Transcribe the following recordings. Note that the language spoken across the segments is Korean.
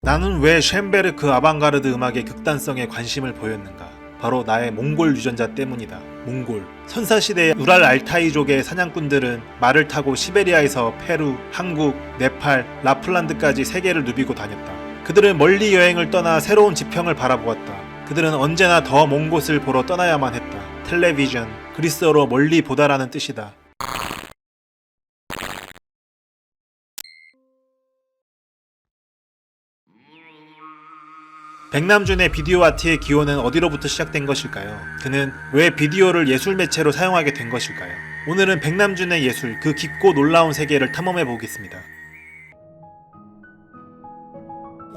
나는 왜 쉔베르크 아방가르드 음악의 극단성에 관심을 보였는가? 바로 나의 몽골 유전자 때문이다. 몽골. 선사시대의 우랄 알타이족의 사냥꾼들은 말을 타고 시베리아에서 페루, 한국, 네팔, 라플란드까지 세계를 누비고 다녔다. 그들은 멀리 여행을 떠나 새로운 지평을 바라보았다. 그들은 언제나 더 먼 곳을 보러 떠나야만 했다. 텔레비전, 그리스어로 멀리 보다라는 뜻이다. 백남준의 비디오 아트의 기원은 어디로부터 시작된 것일까요? 그는 왜 비디오를 예술 매체로 사용하게 된 것일까요? 오늘은 백남준의 예술, 그 깊고 놀라운 세계를 탐험해 보겠습니다.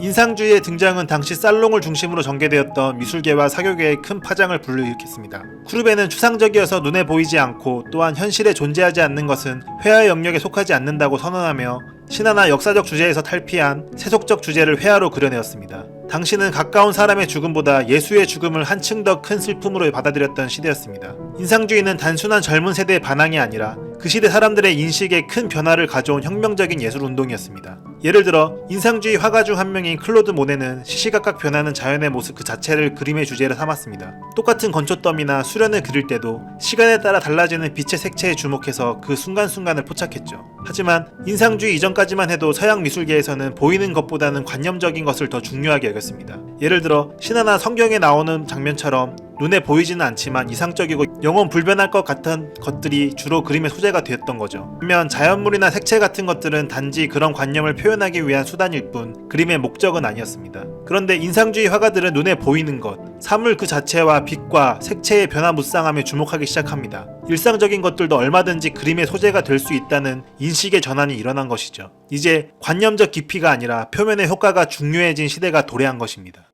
인상주의의 등장은 당시 살롱을 중심으로 전개되었던 미술계와 사교계에 큰 파장을 불러일으켰습니다. 쿠르베는 추상적이어서 눈에 보이지 않고 또한 현실에 존재하지 않는 것은 회화의 영역에 속하지 않는다고 선언하며 신화나 역사적 주제에서 탈피한 세속적 주제를 회화로 그려내었습니다. 당시는 가까운 사람의 죽음보다 예수의 죽음을 한층 더 큰 슬픔으로 받아들였던 시대였습니다. 인상주의는 단순한 젊은 세대의 반항이 아니라 그 시대 사람들의 인식에 큰 변화를 가져온 혁명적인 예술운동이었습니다. 예를 들어 인상주의 화가 중 한 명인 클로드 모네는 시시각각 변하는 자연의 모습 그 자체를 그림의 주제로 삼았습니다. 똑같은 건초더미나 수련을 그릴 때도 시간에 따라 달라지는 빛의 색채에 주목해서 그 순간순간을 포착했죠. 하지만 인상주의 이전까지만 해도 서양 미술계에서는 보이는 것보다는 관념적인 것을 더 중요하게 여겼습니다. 예를 들어 신화나 성경에 나오는 장면처럼 눈에 보이지는 않지만 이상적이고 영원 불변할 것 같은 것들이 주로 그림의 소재가 되었던 거죠. 반면 자연물이나 색채 같은 것들은 단지 그런 관념을 표현하기 위한 수단일 뿐 그림의 목적은 아니었습니다. 그런데 인상주의 화가들은 눈에 보이는 것, 사물 그 자체와 빛과 색채의 변화무쌍함에 주목하기 시작합니다. 일상적인 것들도 얼마든지 그림의 소재가 될 수 있다는 인식의 전환이 일어난 것이죠. 이제 관념적 깊이가 아니라 표면의 효과가 중요해진 시대가 도래한 것입니다.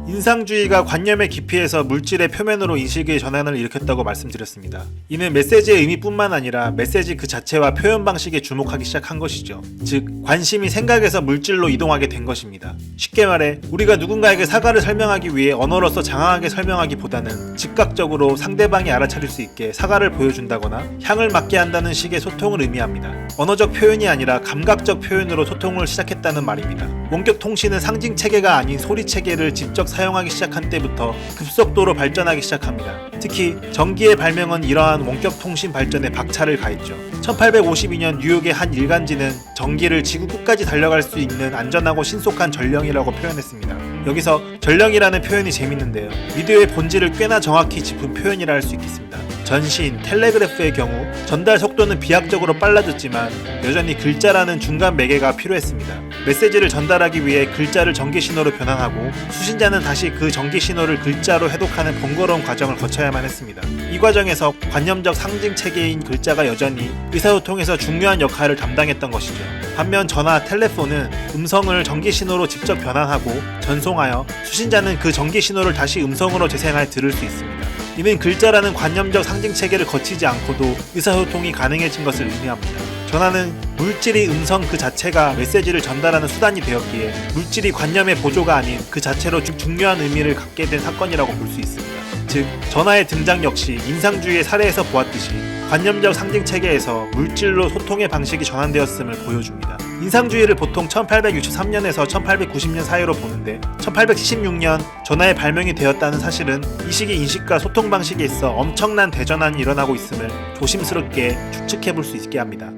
인상주의가 관념의 깊이에서 물질의 표면으로 인식의 전환을 일으켰다고 말씀드렸습니다. 이는 메시지의 의미뿐만 아니라 메시지 그 자체와 표현 방식에 주목하기 시작한 것이죠. 즉, 관심이 생각에서 물질로 이동하게 된 것입니다. 쉽게 말해 우리가 누군가에게 사과를 설명하기 위해 언어로서 장황하게 설명하기보다는 즉각적으로 상대방이 알아차릴 수 있게 사과를 보여준다거나 향을 맡게 한다는 식의 소통을 의미합니다. 언어적 표현이 아니라 감각적 표현으로 소통을 시작했다는 말입니다. 원격 통신은 상징 체계가 아닌 소리 체계를 직접 사용하기 시작한 때부터 급속도로 발전하기 시작합니다. 특히 전기의 발명은 이러한 원격 통신 발전에 박차를 가했죠. 1852년 뉴욕의 한 일간지는 전기를 지구 끝까지 달려갈 수 있는 안전하고 신속한 전령이라고 표현했습니다. 여기서 전령이라는 표현이 재밌는데요. 미디어의 본질을 꽤나 정확히 짚은 표현이라 할 수 있겠습니다. 전신, 텔레그래프의 경우 전달 속도는 비약적으로 빨라졌지만 여전히 글자라는 중간 매개가 필요했습니다. 메시지를 전달하기 위해 글자를 전기신호로 변환하고 수신자는 다시 그 전기신호를 글자로 해독하는 번거로운 과정을 거쳐야만 했습니다. 이 과정에서 관념적 상징 체계인 글자가 여전히 의사소통에서 중요한 역할을 담당했던 것이죠. 반면 전화, 텔레폰은 음성을 전기신호로 직접 변환하고 전송하여 수신자는 그 전기신호를 다시 음성으로 재생하여 들을 수 있습니다. 이는 글자라는 관념적 상징 체계를 거치지 않고도 의사소통이 가능해진 것을 의미합니다. 전화는 물질이 음성 그 자체가 메시지를 전달하는 수단이 되었기에 물질이 관념의 보조가 아닌 그 자체로 중요한 의미를 갖게 된 사건이라고 볼 수 있습니다. 즉, 전화의 등장 역시 인상주의의 사례에서 보았듯이 관념적 상징 체계에서 물질로 소통의 방식이 전환되었음을 보여줍니다. 인상주의를 보통 1863년에서 1890년 사이로 보는데 1876년 전화의 발명이 되었다는 사실은 이 시기 인식과 소통 방식에 있어 엄청난 대전환이 일어나고 있음을 조심스럽게 추측해 볼 수 있게 합니다.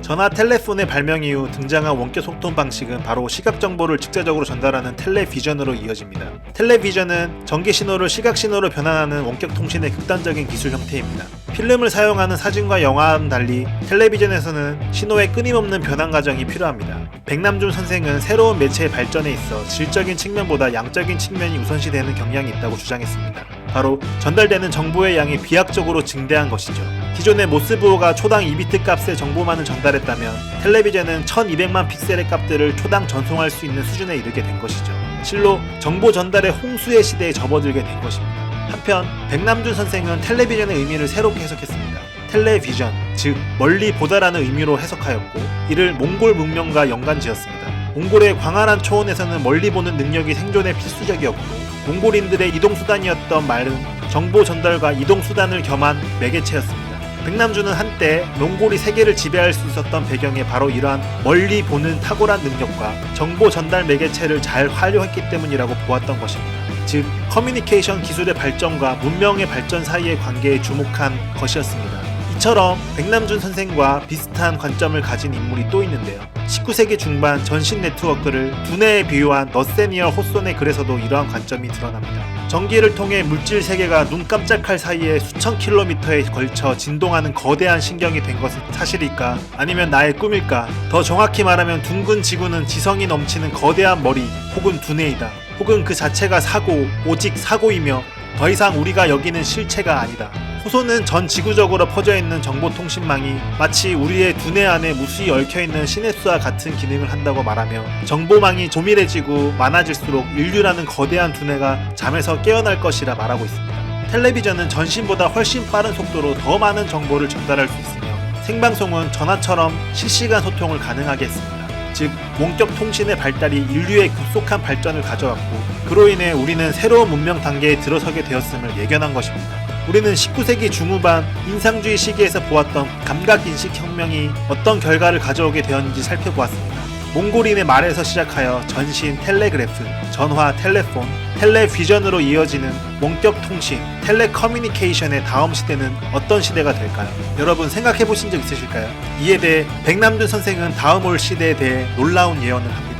전화 텔레폰의 발명 이후 등장한 원격 소통 방식은 바로 시각 정보를 직접적으로 전달하는 텔레비전으로 이어집니다. 텔레비전은 전기 신호를 시각 신호로 변환하는 원격 통신의 극단적인 기술 형태입니다. 필름을 사용하는 사진과 영화와는 달리 텔레비전에서는 신호의 끊임없는 변환 과정이 필요합니다. 백남준 선생은 새로운 매체의 발전에 있어 질적인 측면보다 양적인 측면이 우선시되는 경향이 있다고 주장했습니다. 바로 전달되는 정보의 양이 비약적으로 증대한 것이죠. 기존의 모스부호가 초당 2비트 값의 정보만을 전달했다면 텔레비전은 1200만 픽셀의 값들을 초당 전송할 수 있는 수준에 이르게 된 것이죠. 실로 정보 전달의 홍수의 시대에 접어들게 된 것입니다. 한편 백남준 선생은 텔레비전의 의미를 새롭게 해석했습니다. 텔레비전, 즉 멀리 보다라는 의미로 해석하였고 이를 몽골 문명과 연관지었습니다. 몽골의 광활한 초원에서는 멀리 보는 능력이 생존에 필수적이었고 몽골인들의 이동수단이었던 말은 정보 전달과 이동수단을 겸한 매개체였습니다. 백남준은 한때 몽골이 세계를 지배할 수 있었던 배경에 바로 이러한 멀리 보는 탁월한 능력과 정보 전달 매개체를 잘 활용했기 때문이라고 보았던 것입니다. 즉, 커뮤니케이션 기술의 발전과 문명의 발전 사이의 관계에 주목한 것이었습니다. 이처럼 백남준 선생과 비슷한 관점을 가진 인물이 또 있는데요. 19세기 중반 전신 네트워크를 두뇌에 비유한 너세니얼 호손의 글에서도 이러한 관점이 드러납니다. 전기를 통해 물질 세계가 눈 깜짝할 사이에 수천 킬로미터에 걸쳐 진동하는 거대한 신경이 된 것은 사실일까? 아니면 나의 꿈일까? 더 정확히 말하면 둥근 지구는 지성이 넘치는 거대한 머리 혹은 두뇌이다. 혹은 그 자체가 사고, 오직 사고이며 더 이상 우리가 여기는 실체가 아니다. 호소는 전 지구적으로 퍼져있는 정보통신망이 마치 우리의 두뇌 안에 무수히 얽혀있는 시냅스와 같은 기능을 한다고 말하며, 정보망이 조밀해지고 많아질수록 인류라는 거대한 두뇌가 잠에서 깨어날 것이라 말하고 있습니다. 텔레비전은 전신보다 훨씬 빠른 속도로 더 많은 정보를 전달할 수 있으며, 생방송은 전화처럼 실시간 소통을 가능하게 했습니다. 즉, 원격 통신의 발달이 인류의 급속한 발전을 가져왔고, 그로 인해 우리는 새로운 문명 단계에 들어서게 되었음을 예견한 것입니다. 우리는 19세기 중후반 인상주의 시기에서 보았던 감각인식 혁명이 어떤 결과를 가져오게 되었는지 살펴보았습니다. 몽골인의 말에서 시작하여 전신, 텔레그래프, 전화, 텔레폰, 텔레비전으로 이어지는 원격 통신, 텔레커뮤니케이션의 다음 시대는 어떤 시대가 될까요? 여러분 생각해보신 적 있으실까요? 이에 대해 백남준 선생은 다음 올 시대에 대해 놀라운 예언을 합니다.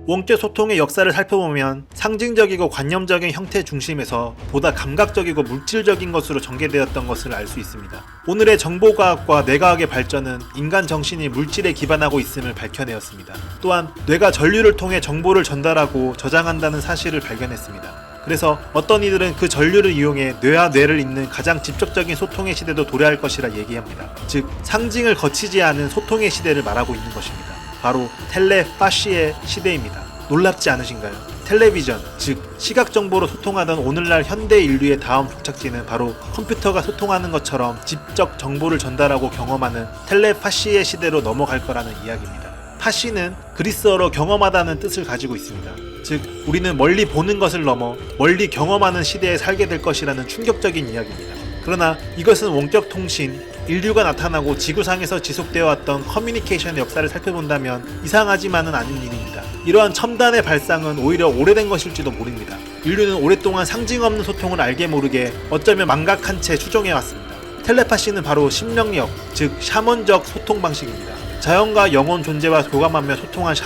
원격 소통의 역사를 살펴보면 상징적이고 관념적인 형태 중심에서 보다 감각적이고 물질적인 것으로 전개되었던 것을 알 수 있습니다. 오늘의 정보과학과 뇌과학의 발전은 인간 정신이 물질에 기반하고 있음을 밝혀내었습니다. 또한 뇌가 전류를 통해 정보를 전달하고 저장한다는 사실을 발견했습니다. 그래서 어떤 이들은 그 전류를 이용해 뇌와 뇌를 잇는 가장 직접적인 소통의 시대도 도래할 것이라 얘기합니다. 즉, 상징을 거치지 않은 소통의 시대를 말하고 있는 것입니다. 바로 텔레파시의 시대입니다. 놀랍지 않으신가요? 텔레비전, 즉 시각 정보로 소통하던 오늘날 현대 인류의 다음 종착지는 바로 컴퓨터가 소통하는 것처럼 직접 정보를 전달하고 경험하는 텔레파시의 시대로 넘어갈 거라는 이야기입니다. 파시는 그리스어로 경험하다는 뜻을 가지고 있습니다. 즉, 우리는 멀리 보는 것을 넘어 멀리 경험하는 시대에 살게 될 것이라는 충격적인 이야기입니다. 그러나 이것은 원격 통신, 인류가 나타나고 지구상에서 지속되어 왔던 커뮤니케이션의 역사를 살펴본다면 이상하지만은 않은 일입니다. 이러한 첨단의 발상은 오히려 오래된 것일지도 모릅니다. 인류는 오랫동안 상징 없는 소통을 알게 모르게 어쩌면 망각한 채 추종해왔습니다. 텔레파시는 바로 심령력, 즉 샤먼적 소통 방식입니다. 자연과 영혼 존재와 교감하며 소통한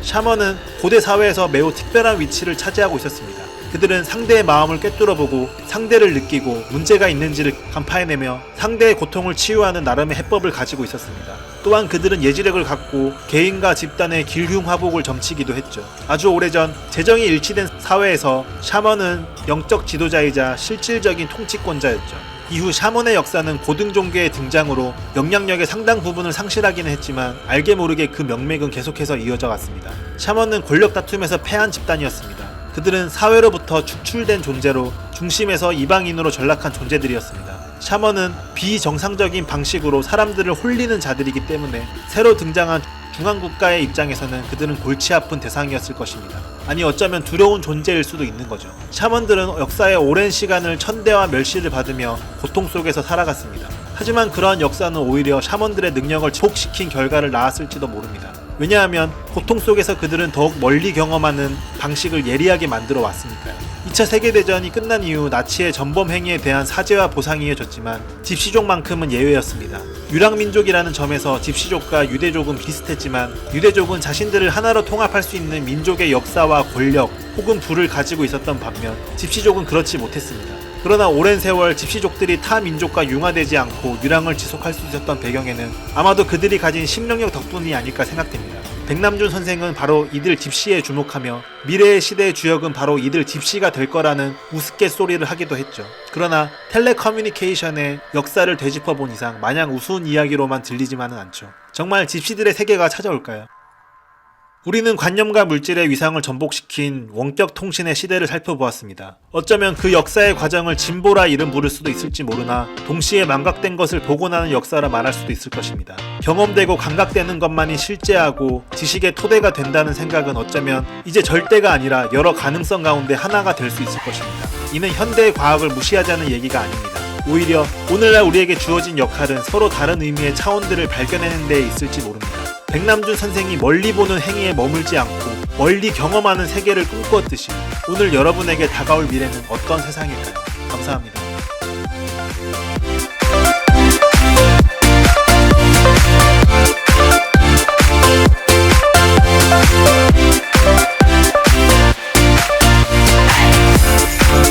샤먼은 고대 사회에서 매우 특별한 위치를 차지하고 있었습니다. 그들은 상대의 마음을 꿰뚫어보고 상대를 느끼고 문제가 있는지를 간파해내며 상대의 고통을 치유하는 나름의 해법을 가지고 있었습니다. 또한 그들은 예지력을 갖고 개인과 집단의 길흉화복을 점치기도 했죠. 아주 오래전 재정이 일치된 사회에서 샤먼은 영적 지도자이자 실질적인 통치권자였죠. 이후 샤먼의 역사는 고등 종교의 등장으로 영향력의 상당 부분을 상실하기는 했지만 알게 모르게 그 명맥은 계속해서 이어져 갔습니다. 샤먼은 권력 다툼에서 패한 집단이었습니다. 그들은 사회로부터 축출된 존재로 중심에서 이방인으로 전락한 존재들이었습니다. 샤먼은 비정상적인 방식으로 사람들을 홀리는 자들이기 때문에 새로 등장한 중앙국가의 입장에서는 그들은 골치 아픈 대상이었을 것입니다. 아니, 어쩌면 두려운 존재일 수도 있는 거죠. 샤먼들은 역사의 오랜 시간을 천대와 멸시를 받으며 고통 속에서 살아갔습니다. 하지만 그러한 역사는 오히려 샤먼들의 능력을 지속시킨 결과를 낳았을지도 모릅니다. 왜냐하면 고통 속에서 그들은 더욱 멀리 경험하는 방식을 예리하게 만들어 왔으니까요. 2차 세계대전이 끝난 이후 나치의 전범 행위에 대한 사죄와 보상이 이어졌지만 집시족만큼은 예외였습니다. 유랑민족이라는 점에서 집시족과 유대족은 비슷했지만 유대족은 자신들을 하나로 통합할 수 있는 민족의 역사와 권력 혹은 부를 가지고 있었던 반면 집시족은 그렇지 못했습니다. 그러나 오랜 세월 집시족들이 타 민족과 융화되지 않고 유랑을 지속할 수 있었던 배경에는 아마도 그들이 가진 심령력 덕분이 아닐까 생각됩니다. 백남준 선생은 바로 이들 집시에 주목하며 미래의 시대의 주역은 바로 이들 집시가 될 거라는 우스갯소리를 하기도 했죠. 그러나 텔레커뮤니케이션의 역사를 되짚어본 이상 마냥 우스운 이야기로만 들리지만은 않죠. 정말 집시들의 세계가 찾아올까요? 우리는 관념과 물질의 위상을 전복시킨 원격 통신의 시대를 살펴보았습니다. 어쩌면 그 역사의 과정을 진보라 이름 부를 수도 있을지 모르나 동시에 망각된 것을 복원하는 역사라 말할 수도 있을 것입니다. 경험되고 감각되는 것만이 실제하고 지식의 토대가 된다는 생각은 어쩌면 이제 절대가 아니라 여러 가능성 가운데 하나가 될 수 있을 것입니다. 이는 현대의 과학을 무시하자는 얘기가 아닙니다. 오히려 오늘날 우리에게 주어진 역할은 서로 다른 의미의 차원들을 발견하는 데에 있을지 모릅니다. 백남준 선생이 멀리 보는 행위에 머물지 않고 멀리 경험하는 세계를 꿈꿨듯이 오늘 여러분에게 다가올 미래는 어떤 세상일까요? 감사합니다.